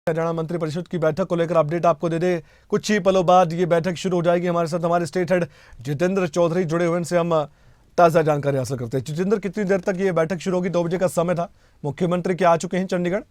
हरियाणा मंत्रिपरिषद की बैठक को लेकर अपडेट आपको दे दे। कुछ ही पलों बाद ये बैठक शुरू हो जाएगी। हमारे साथ हमारे स्टेट हेड जितेंद्र चौधरी जुड़े हुए, इनसे हम ताज़ा जानकारी हासिल करते हैं। जितेंद्र, कितनी देर तक ये बैठक शुरू होगी? 2 बजे का समय था, मुख्यमंत्री क्या आ चुके हैं चंडीगढ़?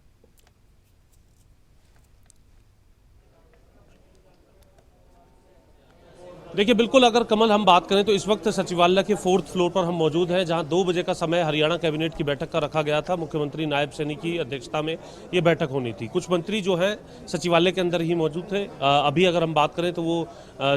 देखिए, बिल्कुल अगर कमल हम बात करें तो इस वक्त सचिवालय के 4th फ्लोर पर हम मौजूद हैं, जहां 2 बजे का समय हरियाणा कैबिनेट की बैठक का रखा गया था। मुख्यमंत्री नायब सैनी की अध्यक्षता में ये बैठक होनी थी। कुछ मंत्री जो हैं सचिवालय के अंदर ही मौजूद थे। अभी अगर हम बात करें तो वो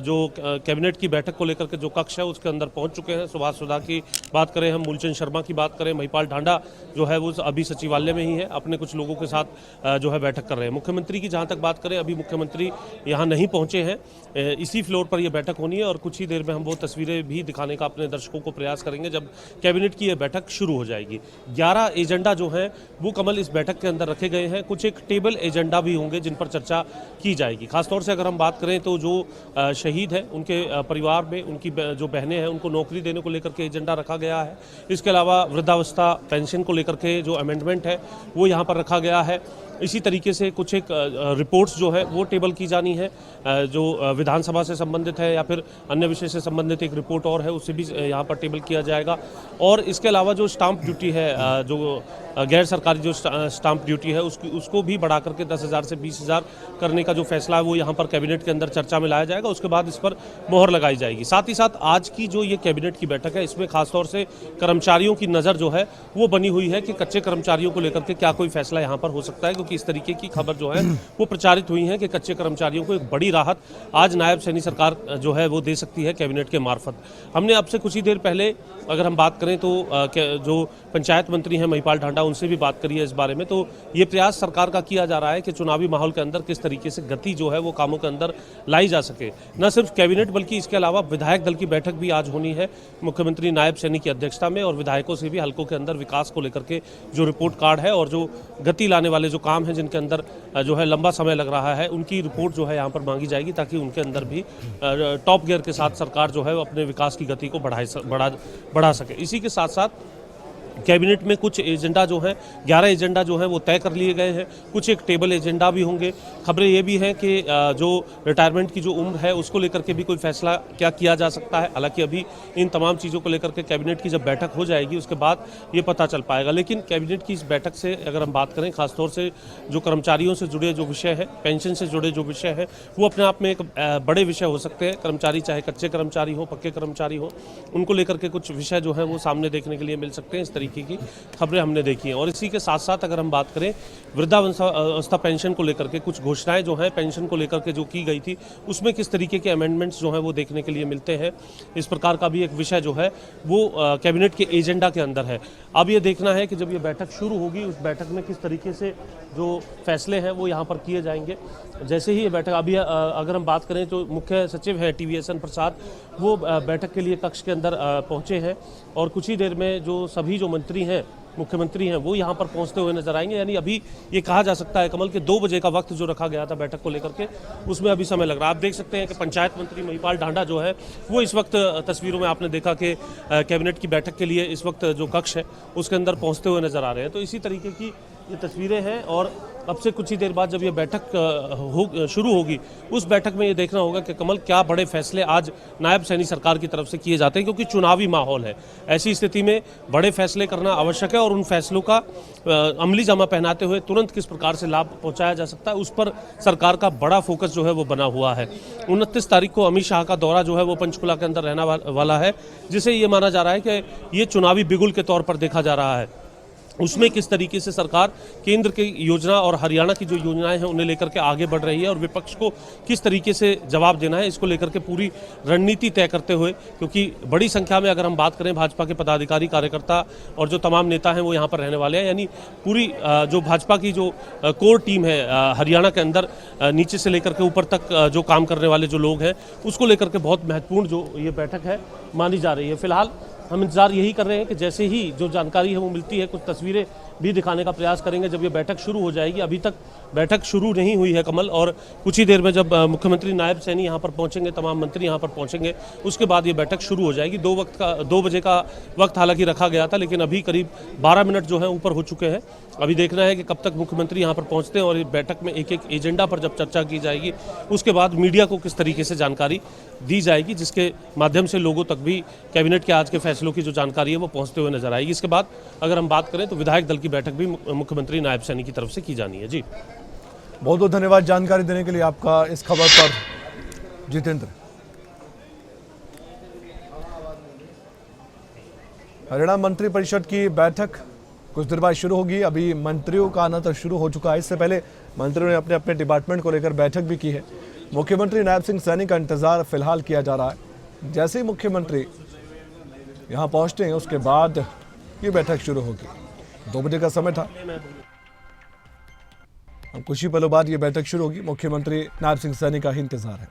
जो कैबिनेट की बैठक को लेकर के जो कक्ष है उसके अंदर पहुंच चुके हैं। सुभाष सुधा की बात करें, हम मूलचंद शर्मा की बात करें, महिपाल ढांडा जो है वो अभी सचिवालय में ही है, अपने कुछ लोगों के साथ जो है बैठक कर रहे हैं। मुख्यमंत्री की जहाँ तक बात करें, अभी मुख्यमंत्री यहाँ नहीं पहुँचे हैं। इसी फ्लोर पर यह बैठक होनी है और कुछ ही देर में हम वो तस्वीरें भी दिखाने का अपने दर्शकों को प्रयास करेंगे जब कैबिनेट की यह बैठक शुरू हो जाएगी। 11 एजेंडा जो है वो कमल इस बैठक के अंदर रखे गए हैं। कुछ एक टेबल एजेंडा भी होंगे जिन पर चर्चा की जाएगी। खासतौर से अगर हम बात करें तो जो शहीद हैं उनके परिवार में उनकी जो बहनें हैं उनको नौकरी देने को लेकर के एजेंडा रखा गया है। इसके अलावा वृद्धावस्था पेंशन को लेकर के जो अमेंडमेंट है वो यहाँ पर रखा गया है। इसी तरीके से कुछ एक रिपोर्ट्स जो है वो टेबल की जानी है, जो विधानसभा से संबंधित है या फिर अन्य विषय से संबंधित एक रिपोर्ट और है, उसे भी यहाँ पर टेबल किया जाएगा। और इसके अलावा जो स्टाम्प ड्यूटी है, जो गैर सरकारी जो स्टाम्प ड्यूटी है उसको भी बढ़ा करके 10,000 से 20,000 करने का जो फैसला है वो यहाँ पर कैबिनेट के अंदर चर्चा में लाया जाएगा। उसके बाद इस पर मोहर लगाई जाएगी। साथ ही साथ आज की जो ये कैबिनेट की बैठक है इसमें खासतौर से कर्मचारियों की नज़र जो है वो बनी हुई है कि कच्चे कर्मचारियों को लेकर के क्या कोई फैसला यहाँ पर हो सकता है, क्योंकि इस तरीके की खबर जो है वो प्रचारित हुई है कि कच्चे कर्मचारियों को एक बड़ी राहत आज नायब सैनी सरकार जो है वो दे सकती है कैबिनेट के मार्फत। हमने आपसे कुछ ही देर पहले अगर हम बात करें तो जो पंचायत मंत्री हैं महिपाल ढांडा, उनसे भी बात करी है इस बारे में। तो ये प्रयास सरकार का किया जा रहा है कि चुनावी माहौल के अंदर किस तरीके से गति जो है वो कामों के अंदर लाई जा सके। न सिर्फ कैबिनेट बल्कि इसके अलावा विधायक दल की बैठक भी आज होनी है मुख्यमंत्री नायब सैनी की अध्यक्षता में, और विधायकों से भी हल्कों के अंदर विकास को लेकर के जो रिपोर्ट कार्ड है और जो गति लाने वाले जो काम हैं जिनके अंदर जो है लंबा समय लग रहा है उनकी रिपोर्ट जो है यहाँ पर मांगी जाएगी, ताकि उनके अंदर भी टॉप गियर के साथ सरकार जो है अपने विकास की गति को बढ़ा सके। इसी के साथ साथ कैबिनेट में कुछ एजेंडा जो है 11 एजेंडा जो है वो तय कर लिए गए हैं। कुछ एक टेबल एजेंडा भी होंगे। खबरें ये भी हैं कि जो रिटायरमेंट की जो उम्र है उसको लेकर के भी कोई फैसला क्या किया जा सकता है। हालांकि अभी इन तमाम चीज़ों को लेकर के कैबिनेट की जब बैठक हो जाएगी उसके बाद ये पता चल पाएगा। लेकिन कैबिनेट की इस बैठक से अगर हम बात करें, खासतौर से जो कर्मचारियों से जुड़े जो विषय है, पेंशन से जुड़े जो विषय है, वो अपने आप में एक बड़े विषय हो सकते हैं। कर्मचारी चाहे कच्चे कर्मचारी हो, पक्के कर्मचारी हो, उनको लेकर के कुछ विषय जो है वो सामने देखने के लिए मिल सकते हैं। इस तरीके की खबरें हमने देखी हैं। और इसी के साथ साथ अगर हम बात करें वृद्धावस्था पेंशन को लेकर के कुछ घोषणाएं जो हैं पेंशन को लेकर के जो की गई थी उसमें किस तरीके के अमेंडमेंट्स जो हैं वो देखने के लिए मिलते हैं, इस प्रकार का भी एक विषय जो है वो कैबिनेट के एजेंडा के अंदर है। अब ये देखना है कि जब ये बैठक शुरू होगी उस बैठक में किस तरीके से जो फैसले हैं वो यहाँ पर किए जाएंगे। जैसे ही ये बैठक अभी अगर हम बात करें तो मुख्य सचिव है TVSN प्रसाद, वो बैठक के लिए कक्ष के अंदर पहुँचे हैं और कुछ ही देर में जो सभी जो मंत्री हैं, मुख्यमंत्री हैं, वो यहाँ पर पहुँचते हुए नजर आएंगे। यानी अभी ये कहा जा सकता है कमल के 2 बजे का वक्त जो रखा गया था बैठक को लेकर के उसमें अभी समय लग रहा है। आप देख सकते हैं कि पंचायत मंत्री महिपाल ढांडा जो है वो इस वक्त तस्वीरों में आपने देखा कि कैबिनेट की बैठक के लिए इस वक्त जो कक्ष है उसके अंदर पहुँचते हुए नजर आ रहे हैं। तो इसी तरीके की ये तस्वीरें हैं और अब से कुछ ही देर बाद जब ये बैठक शुरू होगी उस बैठक में ये देखना होगा कि कमल क्या बड़े फैसले आज नायब सैनी सरकार की तरफ से किए जाते हैं, क्योंकि चुनावी माहौल है। ऐसी स्थिति में बड़े फैसले करना आवश्यक है और उन फैसलों का अमली जामा पहनाते हुए तुरंत किस प्रकार से लाभ पहुंचाया जा सकता है उस पर सरकार का बड़ा फोकस जो है वो बना हुआ है। 29 तारीख को अमित शाह का दौरा जो है वो पंचकुला के अंदर रहने वाला है, जिसे ये माना जा रहा है कि ये चुनावी बिगुल के तौर पर देखा जा रहा है। उसमें किस तरीके से सरकार केंद्र की योजना और हरियाणा की जो योजनाएं हैं उन्हें लेकर के आगे बढ़ रही है और विपक्ष को किस तरीके से जवाब देना है, इसको लेकर के पूरी रणनीति तय करते हुए, क्योंकि बड़ी संख्या में अगर हम बात करें भाजपा के पदाधिकारी, कार्यकर्ता और जो तमाम नेता हैं वो यहाँ पर रहने वाले हैं। यानी पूरी जो भाजपा की जो कोर टीम है हरियाणा के अंदर नीचे से लेकर के ऊपर तक जो काम करने वाले जो लोग हैं उसको लेकर के बहुत महत्वपूर्ण जो ये बैठक है मानी जा रही है। फिलहाल हम इंतजार यही कर रहे हैं कि जैसे ही जो जानकारी है वो मिलती है, कुछ तस्वीरें भी दिखाने का प्रयास करेंगे जब ये बैठक शुरू हो जाएगी। अभी तक बैठक शुरू नहीं हुई है कमल, और कुछ ही देर में जब मुख्यमंत्री नायब सैनी यहाँ पर पहुँचेंगे, तमाम मंत्री यहाँ पर पहुँचेंगे, उसके बाद ये बैठक शुरू हो जाएगी। 2 बजे का वक्त हालांकि रखा गया था, लेकिन अभी करीब 12 मिनट जो है ऊपर हो चुके हैं। अभी देखना है कि कब तक मुख्यमंत्री यहाँ पर पहुँचते हैं और इस बैठक में एक एक एजेंडा पर जब चर्चा की जाएगी, उसके बाद मीडिया को किस तरीके से जानकारी दी जाएगी, जिसके माध्यम से लोगों तक भी कैबिनेट के आज के फैसलों की जो जानकारी है वो पहुँचते हुए नजर आएगी। इसके बाद अगर हम बात करें तो विधायक दल की बैठक भी मुख्यमंत्री नायब सैनी की तरफ से की जानी है। जी, बहुत बहुत धन्यवाद जानकारी देने के लिए आपका इस खबर पर जितेंद्र। हरियाणा मंत्री परिषद की बैठक कुछ देर बाद शुरू होगी। अभी मंत्रियों का आना तो शुरू हो चुका है। इससे पहले मंत्रियों ने अपने अपने डिपार्टमेंट को लेकर बैठक भी की है। मुख्यमंत्री नायब सिंह सैनी का इंतजार फिलहाल किया जा रहा है। जैसे ही मुख्यमंत्री यहां पहुंचते हैं उसके बाद ये बैठक शुरू होगी। 2 बजे का समय था। अब कुछ ही पलों बाद ये बैठक शुरू होगी। मुख्यमंत्री नायब सिंह सैनी का ही इंतजार है।